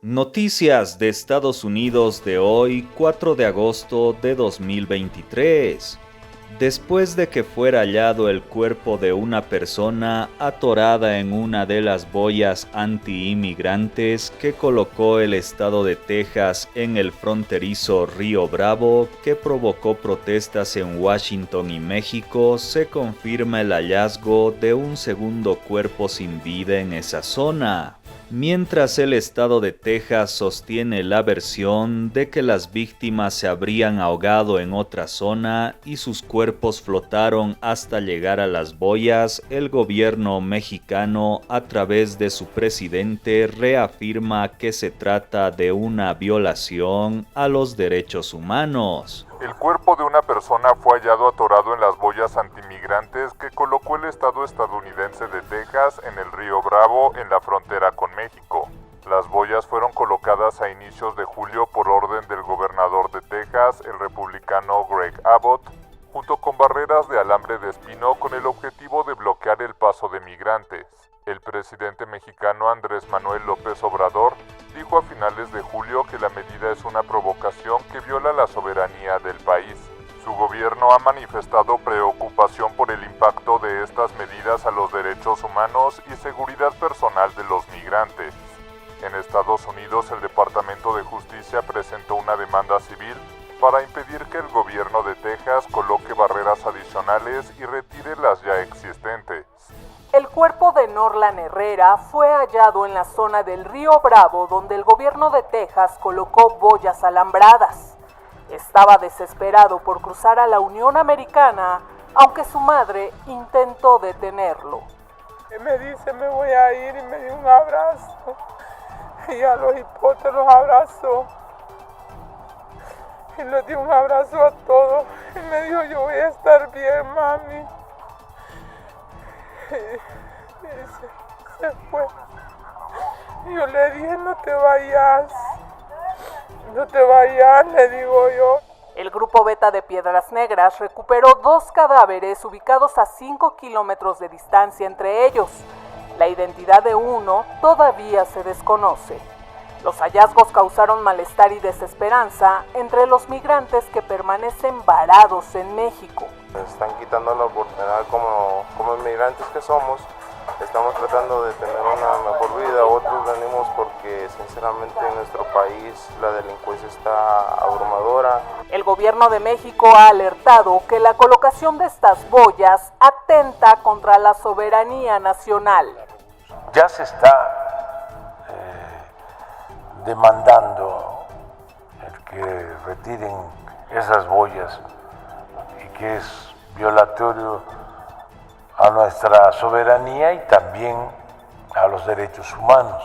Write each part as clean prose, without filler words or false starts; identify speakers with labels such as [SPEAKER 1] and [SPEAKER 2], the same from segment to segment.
[SPEAKER 1] Noticias de Estados Unidos de hoy, 4 de agosto de 2023. Después de que fuera hallado el cuerpo de una persona atorada en una de las boyas anti-inmigrantes que colocó el estado de Texas en el fronterizo Río Bravo, que provocó protestas en Washington y México, se confirma el hallazgo de un segundo cuerpo sin vida en esa zona. Mientras el estado de Texas sostiene la versión de que las víctimas se habrían ahogado en otra zona y sus cuerpos flotaron hasta llegar a las boyas, el gobierno mexicano, a través de su presidente, reafirma que se trata de una violación a los derechos humanos.
[SPEAKER 2] El cuerpo de una persona fue hallado atorado en las boyas antimigrantes que colocó el estado estadounidense de Texas en el río Bravo en la frontera con México. Las boyas fueron colocadas a inicios de julio por orden del gobernador de Texas, el republicano Greg Abbott, junto con barreras de alambre de espino con el objetivo de bloquear el paso de migrantes. El presidente mexicano Andrés Manuel López Obrador dijo a finales de julio que la medida es una provocación que viola la soberanía del país. Su gobierno ha manifestado preocupación por el impacto de estas medidas a los derechos humanos y seguridad personal de los migrantes. En Estados Unidos, el Departamento de Justicia presentó una demanda civil para impedir que el gobierno de Texas coloque barreras adicionales y retire las ya existentes.
[SPEAKER 3] El cuerpo de Norlan Herrera fue hallado en la zona del Río Bravo, donde el gobierno de Texas colocó boyas alambradas. Estaba desesperado por cruzar a la Unión Americana, aunque su madre intentó detenerlo.
[SPEAKER 4] Me dice, me voy a ir, y me dio un abrazo. Y a los hipotes los abrazó. Y les dio un abrazo a todos. Y me dijo, yo voy a estar bien, mami. Y se fue. Y yo le dije, no te vayas, le digo yo.
[SPEAKER 3] El grupo Beta de Piedras Negras recuperó 2 cadáveres ubicados a 5 kilómetros de distancia entre ellos. La identidad de uno todavía se desconoce. Los hallazgos causaron malestar y desesperanza entre los migrantes que permanecen varados en México.
[SPEAKER 5] Nos están quitando la oportunidad como inmigrantes que somos. Estamos tratando de tener una mejor vida. Otros venimos porque sinceramente en nuestro país la delincuencia está abrumadora.
[SPEAKER 3] El gobierno de México ha alertado que la colocación de estas boyas atenta contra la soberanía nacional.
[SPEAKER 6] Ya se está demandando el que retiren esas boyas y que es violatorio a nuestra soberanía y también a los derechos humanos.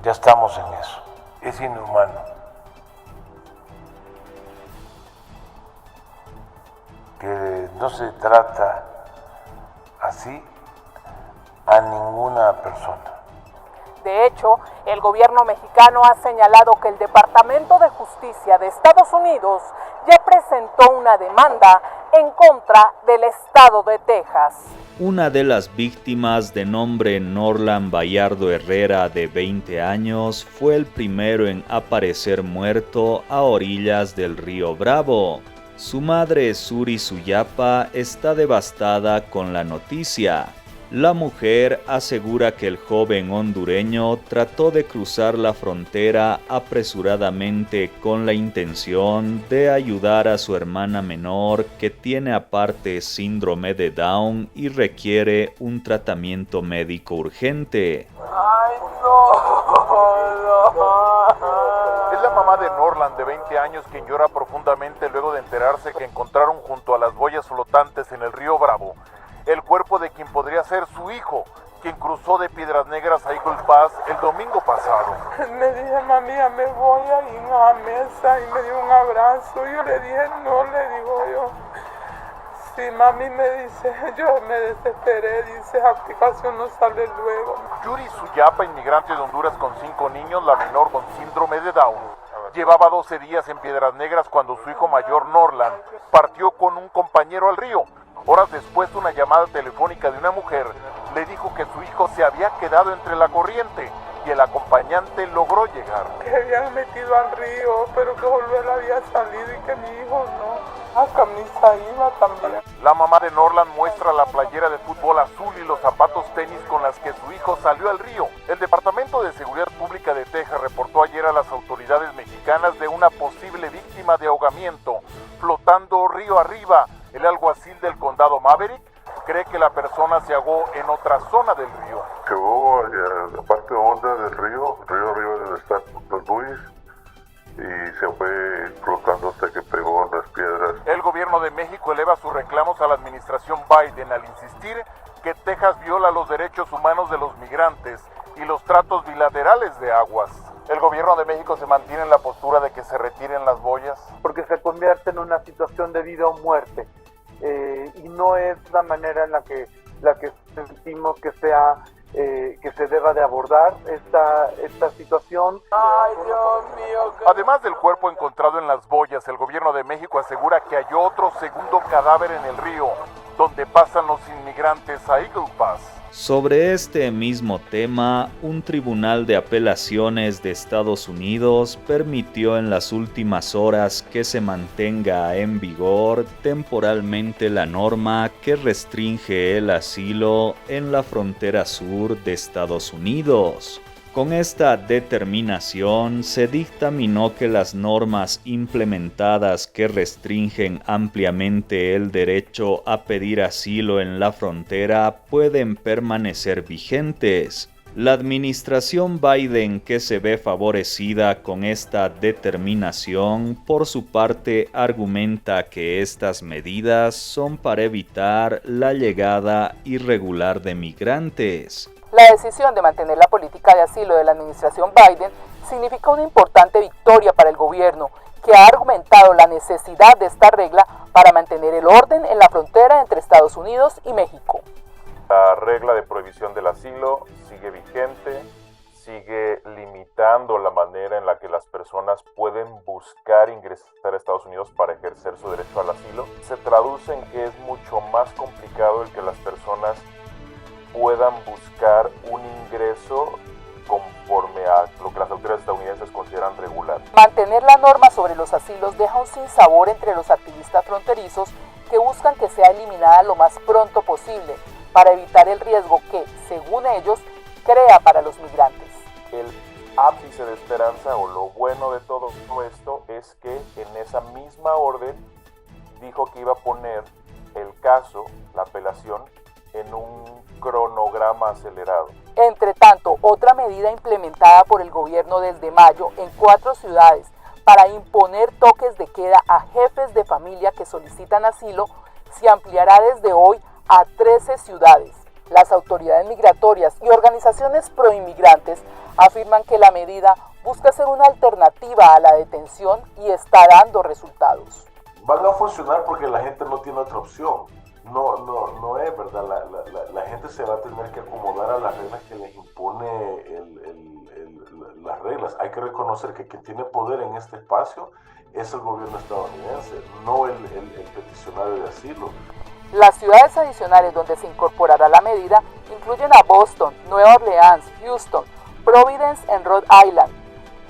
[SPEAKER 6] Ya estamos en eso. Es inhumano que no se trata así a ninguna persona.
[SPEAKER 3] De hecho, el gobierno mexicano ha señalado que el Departamento de Justicia de Estados Unidos ya presentó una demanda en contra del estado de Texas.
[SPEAKER 1] Una de las víctimas, de nombre Norlan Bayardo Herrera, de 20 años, fue el primero en aparecer muerto a orillas del río Bravo. Su madre, Suri Suyapa, está devastada con la noticia. La mujer asegura que el joven hondureño trató de cruzar la frontera apresuradamente con la intención de ayudar a su hermana menor, que tiene aparte síndrome de Down y requiere un tratamiento médico urgente.
[SPEAKER 4] Ay, no.
[SPEAKER 2] Es la mamá de Norlan, de 20 años, quien llora profundamente luego de enterarse que encontraron junto a las boyas flotantes en el río Bravo el cuerpo de quien podría ser su hijo, quien cruzó de Piedras Negras a Eagle Pass el domingo pasado.
[SPEAKER 4] Me dije, mami, ya me voy a ir a la mesa, y me dio un abrazo. Yo le dije, no, le digo yo. Sí, mami, me dice, yo me desesperé, dice, aplicación no sale luego.
[SPEAKER 2] Yuri Suyapa, inmigrante de Honduras con 5 niños, la menor con síndrome de Down, llevaba 12 días en Piedras Negras cuando su hijo mayor, Norlan, partió con un compañero al río. Horas después, una llamada telefónica de una mujer le dijo que su hijo se había quedado entre la corriente y el acompañante logró llegar.
[SPEAKER 4] Que habían metido al río, pero que Volver había salido y que mi hijo no. A camisa iba también.
[SPEAKER 2] La mamá de Norland muestra la playera de fútbol azul y los zapatos tenis con las que su hijo salió al río. El Departamento de Seguridad Pública de Texas reportó ayer a las autoridades mexicanas de una posible víctima de ahogamiento flotando río arriba. El alguacil del condado Maverick cree que la persona se ahogó en otra zona del río.
[SPEAKER 7] Llegó a la parte honda del río arriba de donde están los bueyes, y se fue flotando hasta que pegó en las piedras.
[SPEAKER 2] El gobierno de México eleva sus reclamos a la administración Biden al insistir que Texas viola los derechos humanos de los migrantes y los tratos bilaterales de aguas. El gobierno de México se mantiene en la postura de que se retiren las boyas.
[SPEAKER 8] Porque se convierte en una situación de vida o muerte, y no es la manera en la que sentimos que se deba de abordar esta situación.
[SPEAKER 4] Ay, Dios mío.
[SPEAKER 2] Además del cuerpo encontrado en las boyas, el gobierno de México asegura que halló otro segundo cadáver en el río, donde pasan los inmigrantes a Eagle Pass.
[SPEAKER 1] Sobre este mismo tema, un tribunal de apelaciones de Estados Unidos permitió en las últimas horas que se mantenga en vigor temporalmente la norma que restringe el asilo en la frontera sur de Estados Unidos. Con esta determinación se dictaminó que las normas implementadas que restringen ampliamente el derecho a pedir asilo en la frontera pueden permanecer vigentes. La administración Biden, que se ve favorecida con esta determinación, por su parte argumenta que estas medidas son para evitar la llegada irregular de migrantes.
[SPEAKER 3] La decisión de mantener la política de asilo de la administración Biden significa una importante victoria para el gobierno, que ha argumentado la necesidad de esta regla para mantener el orden en la frontera entre Estados Unidos y México.
[SPEAKER 2] La regla de prohibición del asilo sigue vigente, sigue limitando la manera en la que las personas pueden buscar ingresar a Estados Unidos para ejercer su derecho al asilo. Se traduce en que es mucho más complicado el que las personas puedan buscar un ingreso conforme a lo que las autoridades estadounidenses consideran regular.
[SPEAKER 3] Mantener la norma sobre los asilos deja un sinsabor entre los activistas fronterizos que buscan que sea eliminada lo más pronto posible para evitar el riesgo que, según ellos, crea para los migrantes.
[SPEAKER 2] El ápice de esperanza o lo bueno de todo esto es que en esa misma orden dijo que iba a poner el caso, la apelación, en un cronograma acelerado.
[SPEAKER 3] Entre tanto, otra medida implementada por el gobierno desde mayo en 4 ciudades para imponer toques de queda a jefes de familia que solicitan asilo se ampliará desde hoy a 13 ciudades. Las autoridades migratorias y organizaciones proinmigrantes afirman que la medida busca ser una alternativa a la detención y está dando resultados.
[SPEAKER 9] Van a funcionar porque la gente no tiene otra opción. No es verdad, la gente se va a tener que acomodar a las reglas que les impone las reglas. Hay que reconocer que quien tiene poder en este espacio es el gobierno estadounidense, no el peticionario de asilo.
[SPEAKER 3] Las ciudades adicionales donde se incorporará la medida incluyen a Boston, Nueva Orleans, Houston, Providence en Rhode Island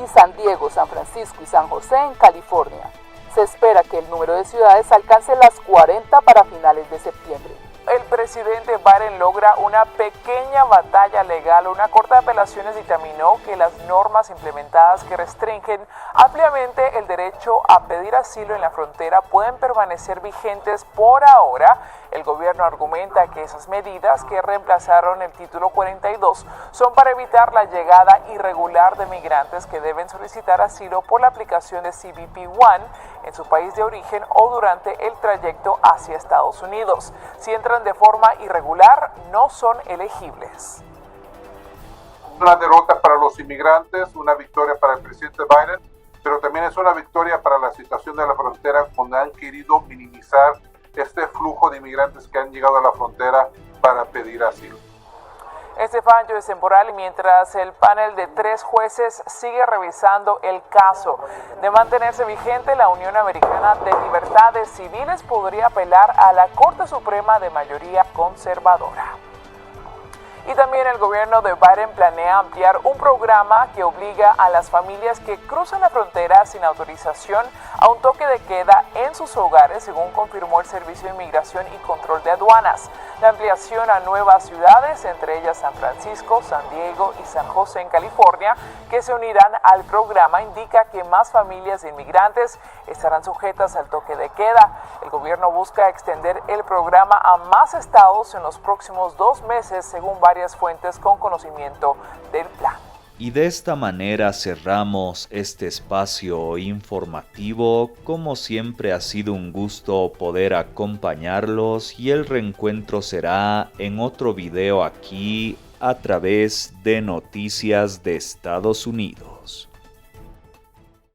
[SPEAKER 3] y San Diego, San Francisco y San José en California. Se espera que el número de ciudades alcance las 40 para finales de septiembre.
[SPEAKER 4] El presidente Biden logra una pequeña batalla legal. Una corte de apelaciones dictaminó que las normas implementadas que restringen ampliamente el derecho a pedir asilo en la frontera pueden permanecer vigentes por ahora. El gobierno argumenta que esas medidas que reemplazaron el título 42 son para evitar la llegada irregular de migrantes que deben solicitar asilo por la aplicación de CBP-1 en su país de origen o durante el trayecto hacia Estados Unidos. Si entran de forma irregular, no son elegibles.
[SPEAKER 2] Una derrota para los inmigrantes, una victoria para el presidente Biden, pero también es una victoria para la situación de la frontera, donde han querido minimizar este flujo de inmigrantes que han llegado a la frontera para pedir asilo.
[SPEAKER 4] Estefan Joes Temporal, mientras el panel de 3 jueces sigue revisando el caso. De mantenerse vigente, la Unión Americana de Libertades Civiles podría apelar a la Corte Suprema de mayoría conservadora. Y también el gobierno de Biden planea ampliar un programa que obliga a las familias que cruzan la frontera sin autorización a un toque de queda en sus hogares, según confirmó el Servicio de Inmigración y Control de Aduanas. La ampliación a nuevas ciudades, entre ellas San Francisco, San Diego y San José en California, que se unirán al programa, indica que más familias de inmigrantes estarán sujetas al toque de queda. El gobierno busca extender el programa a más estados en los próximos 2 meses, según varias fuentes con conocimiento del plan.
[SPEAKER 1] Y de esta manera cerramos este espacio informativo. Como siempre ha sido un gusto poder acompañarlos y el reencuentro será en otro video aquí a través de Noticias de Estados Unidos.